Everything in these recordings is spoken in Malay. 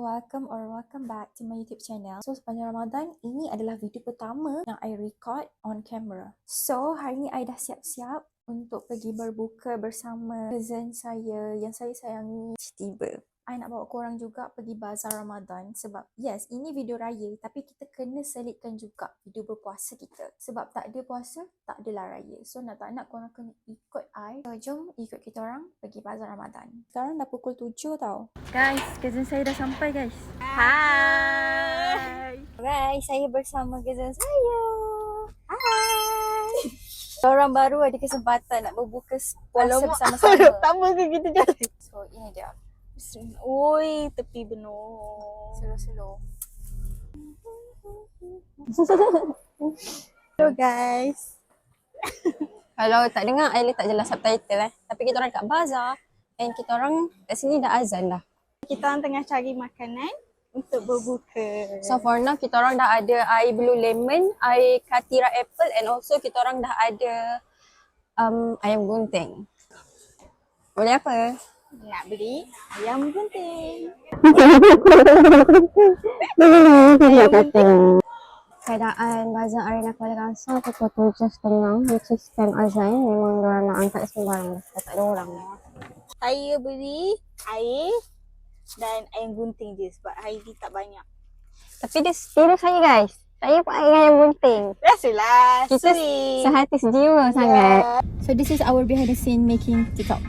welcome back to my YouTube channel. So sepanjang Ramadan, ini adalah video pertama yang I record on camera. So hari ni I dah siap-siap untuk pergi berbuka bersama cousin saya yang saya sayangi tiba. I nak bawa korang juga pergi bazar Ramadan sebab yes, ini video raya tapi kita kena selitkan juga video berpuasa kita. Sebab tak ada puasa, tak adalah raya. So nak tak nak korang kena ikut I. So jom ikut kita orang pergi bazar Ramadan. Sekarang dah pukul 7 tau. Guys, cousin saya dah sampai guys. Hai. Alright, saya bersama cousin saya. Hai. Orang baru ada kesempatan nak berbuka puasa bersama-sama. Sama ke kita jalan? So ini dia. Oi, tepi benar. Slow-slow. Hello guys. Kalau tak dengar, I letak je lah subtitle Tapi kita orang kat bazar and kita orang kat sini dah azan dah. Kita orang tengah cari makanan untuk berbuka. So for now, kita orang dah ada air blue lemon, air katira apple and also kita orang dah ada ayam gunting. Boleh apa? Nak beli ayam gunting. Keadaan bazar Arena Kuala Kangsar pukul 7.30 which is time azan. Memang diorang nak angkat sembarang dah. Tak ada orang. Saya beli air dan ayam gunting je sebab hari ni tak banyak. Tapi dia tiru saya guys. Saya pun ayam gunting. Biasalah. Kita sweet. sehati sejiwa sangat. So this is our behind the scene making TikTok.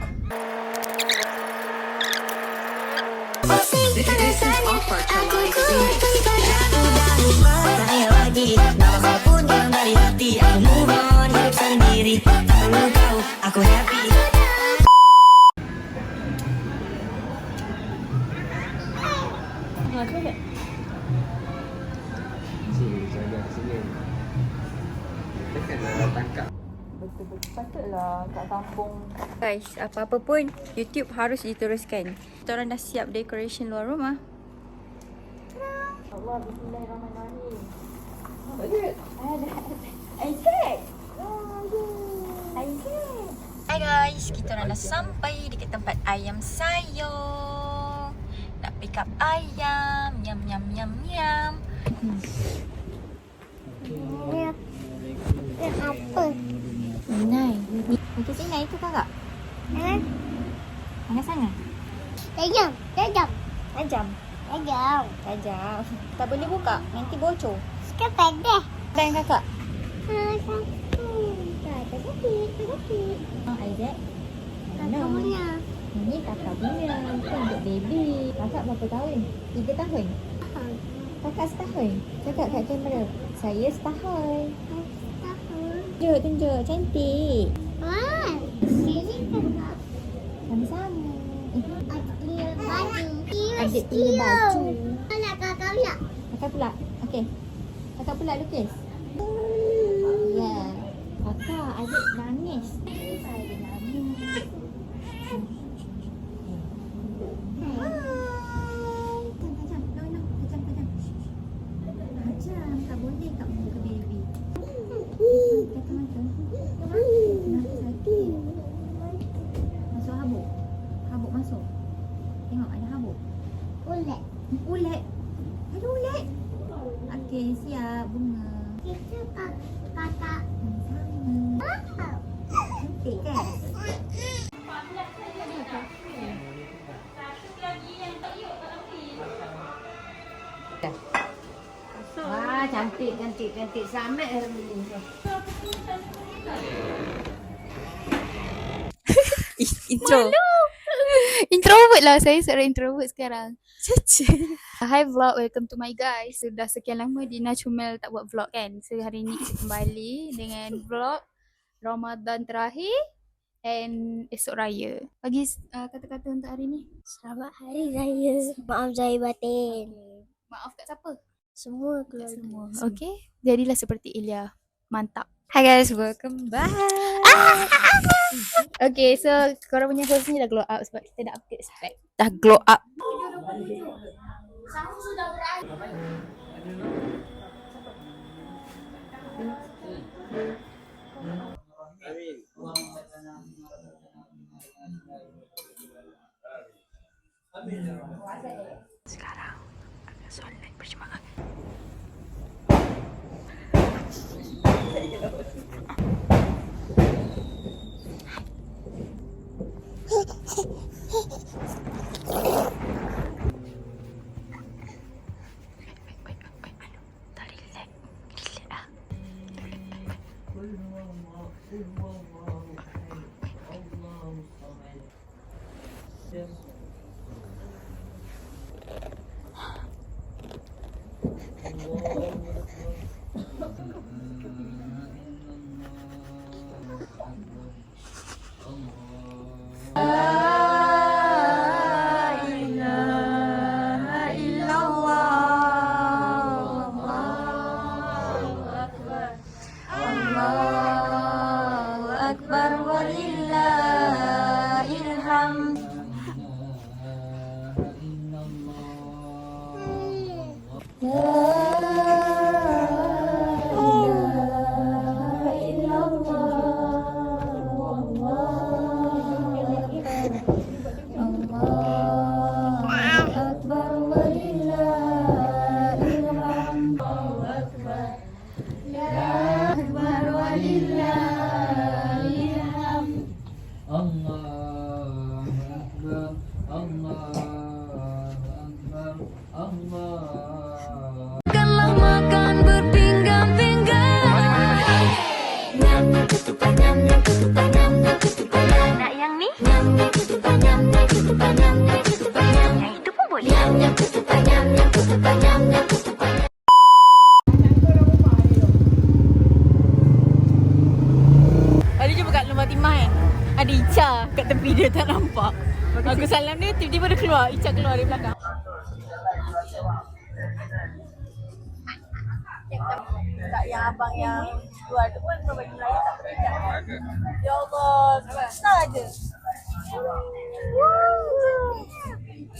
This is offer to life. Tanya lagi, nama kau pun yang dari hati. Aku move on, hidup sendiri. Tak perlu tahu, aku happy. Betul-betul patutlah kat kampung. Guys, apa-apa pun YouTube harus diteruskan. Kita orang dah siap decoration luar rumah. Allah, bismillahirrahmanirrahim. Isaac. Isaac. Hai guys, kita orang dah sampai dekat tempat ayam saya. Nak pick up ayam. Yum yum yum yum. Apa? Nai. Untuk sini Nai tu kakak. Mana sangat? Tajam. Tajam. Tajam. Tak boleh buka, nanti bocor. Sekarang pendek. Dan kakak. Satu. Tak sakit. Isaac. Kakak punya. Ini kakak punya. Bukan untuk baby. Kakak berapa tahun? 3 tahun? Kakak setahun. Cakap kat kamera. Saya setahun. Tunjuk. Cantik. Wah. Ini kakak. Sama-sama. Adik baju. Adik pilih baju. Nak kakak pula. Kakak pula. Okey. Kakak pula lukis. Ya. Kakak, adik nangis. Adik nangis. Tajam. No. Tajam. Tajam. Tak boleh kat muka baby. Kata mata. Nak sakit. Masuk habuk. Habuk masuk. Tengok ada habuk. Ulet. Ulet. Ada ulet. Okey, siap bunga. Kita kakak. Sama-sama. Cantik kan? Wah, cantik sangat ni. Intro. Introvert lah. Saya seorang introvert sekarang. Hi vlog, welcome to my guys. Sudah sekian lama Dina Comel tak buat vlog kan. So hari ni kita kembali dengan vlog Ramadan terakhir and esok raya. Bagi kata-kata untuk hari ni. Selamat Hari Raya. Maaf zahir batin. Maaf kat siapa? Semua Kat keluarga. semua. Okay. Jadilah seperti Ilya. Mantap. Hi guys, welcome back. Okay, so korang punya host ni dah glow up sebab kita dah update spek. Dah glow up. Sekarang solat berjemaah. Ada jumpa kat Lembah Timah kan. Ada Ica kat tepi dia tak nampak. Aku salam dia, tiba-tiba dia keluar. Ica keluar dari belakang. Tak yang abang yang keluar tu pun berbaju Melayu tak berbeza. Ya Allah, susah je.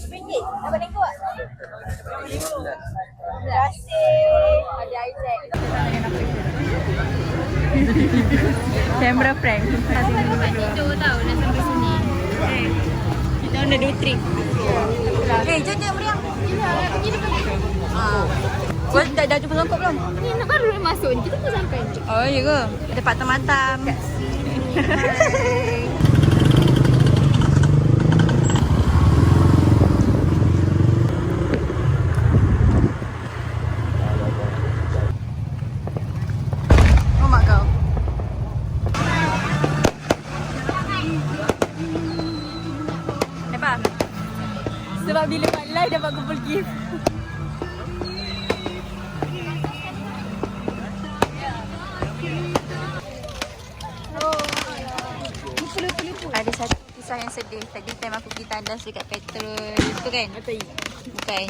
RM1. Abang tengok tak? Terima kasih. Ada Isaac. Camera prank. Tidur tau nak sampai sini. Kita ada 2 trip. Jom meriang. Kau dah jumpa songkok belum? Ni nak baru nak masuk ni. Kita pun sampai ni. Oh, ya ke? Ada Pak Matam. Oh, mak kau. Kenapa? Sebab bila Mak live dapat kumpul gift. Ada satu kisah yang sedih. Tadi time aku pergi tandas dekat petrol tu kan? Bukan.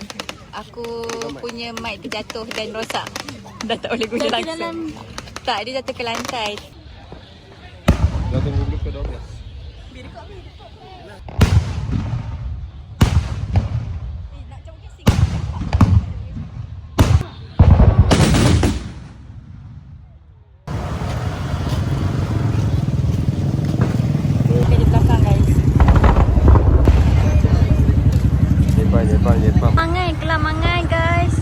Aku punya mic terjatuh dan rosak. Dah tak boleh guna langsung. Tak, dia jatuh ke lantai. Dah tunggu dulu ke 12. Jepang. Mangai, kelam mangai guys.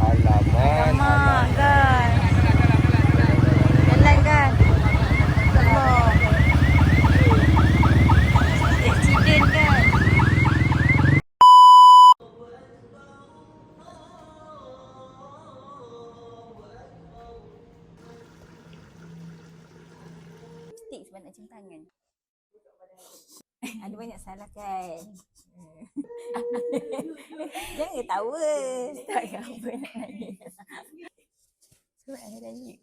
Alamak guys. Jalan kan. Allah. Accident kan. Stick sebab nak cium tangan. Ada banyak salah kan. Jangan ketawa. Tak ada apa nak nangis. Sebab ada nangis.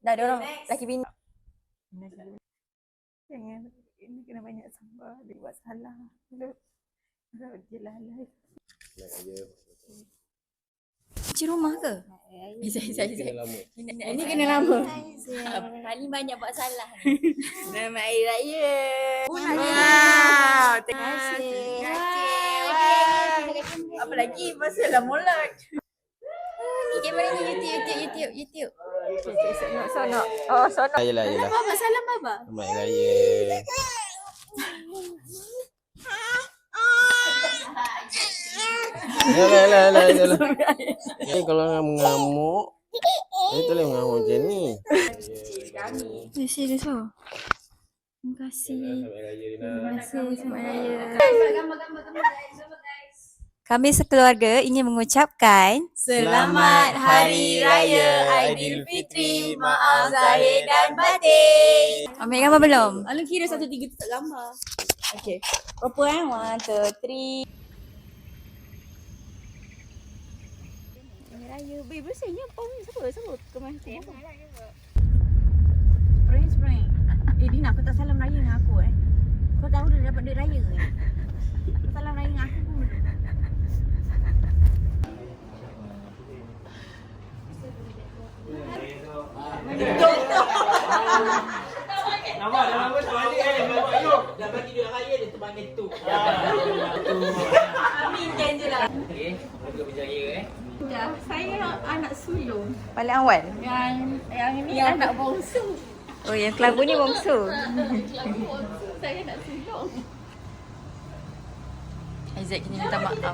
Dah ada orang lelaki bini. Jangan. Ini kena banyak sabar. Dia buat salah. Dia lalai. Kunci rumah ke? Ini kena lama. Paling banyak buat salah. Nama air raya. Wow, terima kasih. Apa lagi? Masalah molat. Ni kameranya YouTube. Sonok. Oh, sonok. Yelah. Baba, salam Baba. Selamat Hari Raya. Yalah. Ni kalau mengamuk, itu lah mengamuk macam ni. Serius oh. Terima kasih. Terima kasih Selamat Raya. Kami sekeluarga ingin mengucapkan Selamat Hari Raya Aidilfitri. Maaf zahir dan batin. ambil gambar belum? Alu kira 1, 3 tu tak gambar. Okay. Berapa 1, 2, 3. Raya. Bersihnya pom ni siapa? Kemas tu. Spring. Dina, kau tak salam raya dengan aku Kau tahu dah dapat duit raya Kau salam raya dengan aku pun. Nampak dah lama tak balik Nampak yuk. Dah bagi duit raya dia terbangin tu. Aminkan je lah. Okey, semoga berjaya Saya anak sulung. Paling awal? Yang ni anak bongsu. Oh, yang kelabu ni bongsu. Saya nak sulung. Aizat kini minta maaf.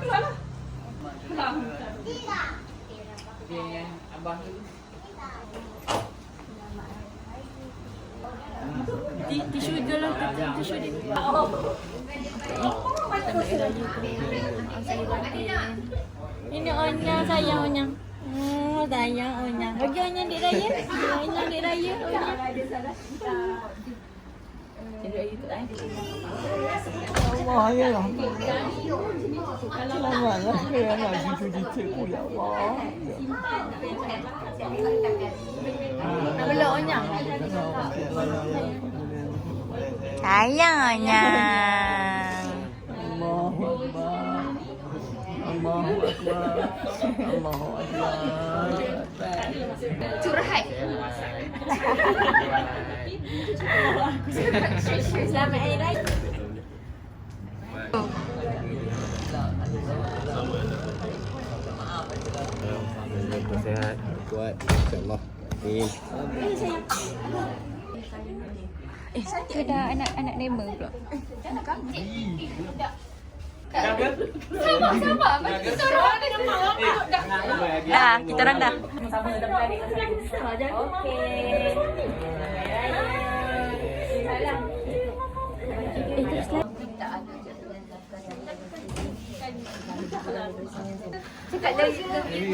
Tisu je lah. Tisu dia. Ini Onyang, sayang Onyang. Sayang Onyang. Bagi Onyang duit raya. Onyang duit raya. Allah ya lah. Selamatlah saya nak cucu pula Allah. Nak belok Onyang. Sayangnya. Allahu Akbar. Allahu Akbar. Allahu Akbar. Curhat. Selamat Hari Raya. Sehat, kuat, insyaAllah. Amin. Dia dah anak nema pula. Sabar. Kita orang ada nama dah. Dah, kita orang dah. Cakap lagi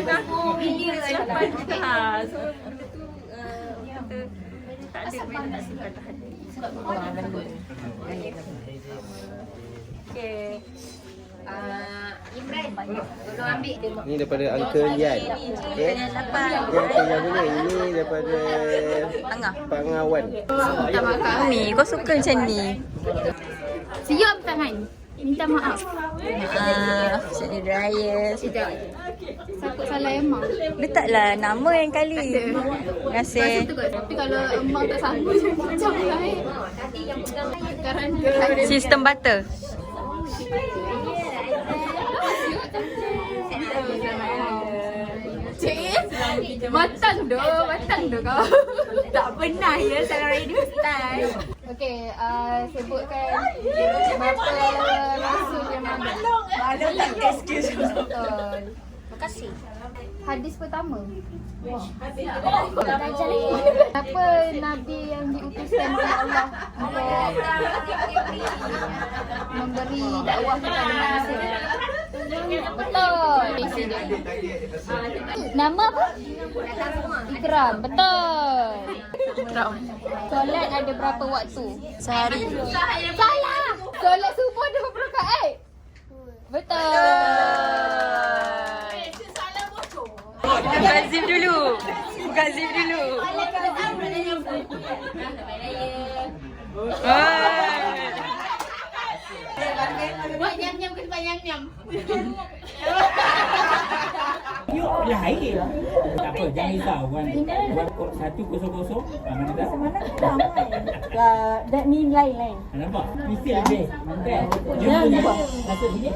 aku video selepas so tak ada main nak simpan tahan. Okay. Imran, tolong ambil dia. Ni daripada Uncle Yan. Okey. Yang yang punya ini daripada Pangawan. Umi, kau suka macam ni? Siap tangan. Minta maaf. Macam ni raya. Sekejap. Takut salah emang. Letaklah nama yang kali. Terima kasih. Tapi kalau emang tak sanggup macam lain. Sekarang dia Sistem butter. Cik, matang dah kau. Tak pernah ya salam raya di hutan. Okey, sebutkan berapa rasa dia makan. Malu tak excuse. Betul. Terima kasih. Hadis pertama. Apa Nabi yang diutuskan oleh Allah untuk memberi dakwah kepada manusia? Betul. Nama apa? Ikram. Betul. Ikram. Solat ada berapa waktu? Sehari. Salah. Solat subuh ada berapa rakaat? Betul. Buka zip dulu. Buka zip dulu. Buat nyam-nyam ke tempat nyam-nyam? Ya hari lah. Tak apa, jangan risau kan. Buat kod 100, mana dah? That mean lain. Nampak? Mesti habis. Kan? Dia bunyi. Satu bunyi.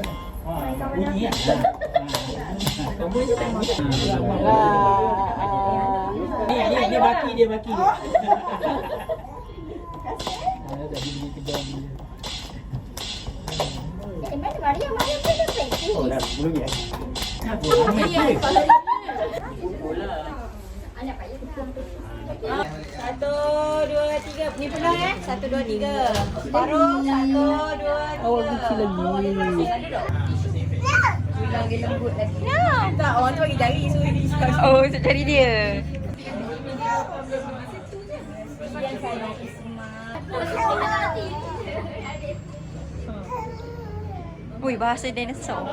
Bunyi lah. Tombol je tak bunyi. Dia baki. Tadi bunyi tegang. Mana Maria pun dah Oh dah, belum ya? Satu, dua, tiga. Ni pula Satu, dua, tiga. Paruh. Satu, dua, tiga. Awak kecil lagi. Lagi lembut lagi. Tak, orang tu bagi jari. Oh, untuk cari dia. Ui, bahasa dinosaur.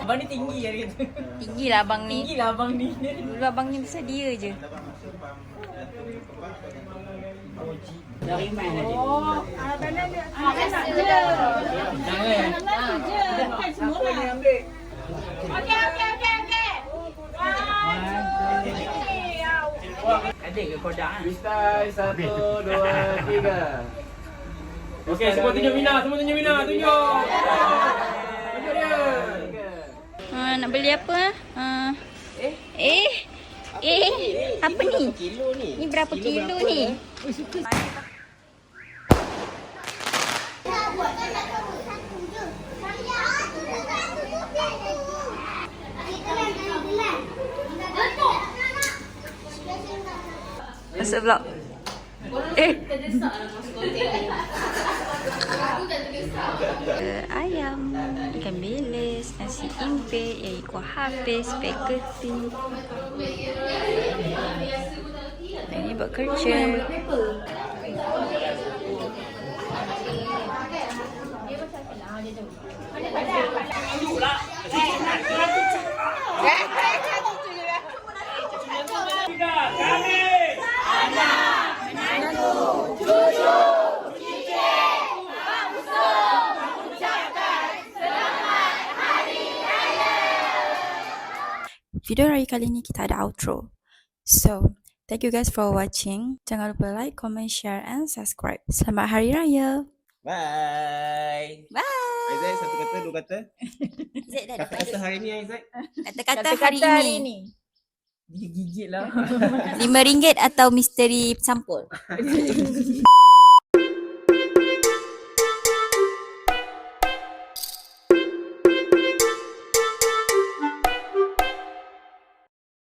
Abang ni tinggi hari tu. Tinggilah abang ni. Tinggilah abang ni. Dulu abang ni besar dia je. Dari mana dia? Oh, jangan. Semua ni ambil. Okey. Ada ke kodak kan? Freestyle 1, 2, 3. Okey, semua tunjuk Mina. Tunjuk. Tunjuk dia. Nak beli apa? Apa ni? Kilo ni. Ni berapa kilo ni? Masuk vlog. Ayam, ikan bilis, nasi impit, yai kuah habis, spaghetti. Ini buat kerja. Video raya kali ni kita ada outro. So, thank you guys for watching. Jangan lupa like, comment, share and subscribe. Selamat Hari Raya. Bye. Bye. Aizat, satu kata, dua kata. Zek dah dapat. Kata hari ni Aizat. Kata-kata hari ini. Dia gigit lah. RM5 atau misteri campur.